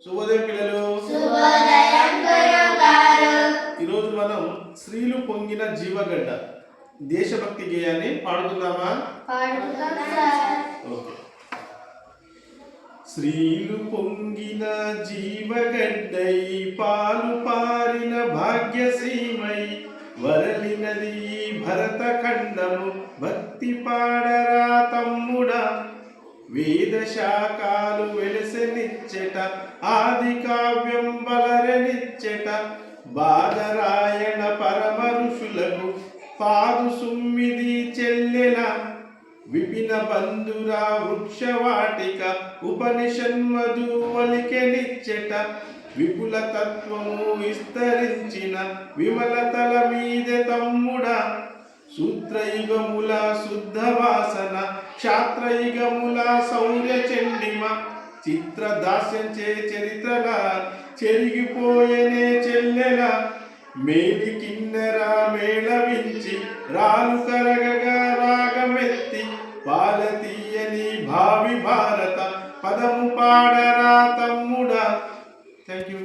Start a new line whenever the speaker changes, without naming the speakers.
శుభోదయం పిల్లలు.
శుభోదయం గురుగారు.
ఈరోజు మనం స్త్రీలు పొంగిన జీవగడ్డ దేశభక్తి గేయాన్ని పాడుకుందామా?
పాడుకుందాం సార్.
ఓకే. స్త్రీలు పొంగిన జీవగడ్డై పాలు పారిన భాగ్యసీమై వరలినది భరత ఖండము భక్తి పాడరా తమ్ముడా. వేద శాఖలు వెలసెనిచ్చెట ఆది కావ్యం బలరెనిచ్చెట బాదరాయణ పరమ ఋషులకు పాదు సుమ్మిది చెల్లెల విపిన బంధురా వృక్షవాటిక ఉపనిషన్మధు వలికెనిచ్చెట విపుల తత్వము విస్తరించిన విమలతల మీదె తమ్ముడా. సూత్రయుగముల శుద్ధ వాసన క్షాత్రయుగముల శౌర్య చండిమ చిత్రదాస్యంచే చరిత్రల చెరిగిపోయేనే చెల్లెల మేలి కిన్నెర మేళవించి రాలు కరగగా రాగమెత్తి పాలతీయని భావి భారత పదము పాడరా తమ్ముడా. Thank you.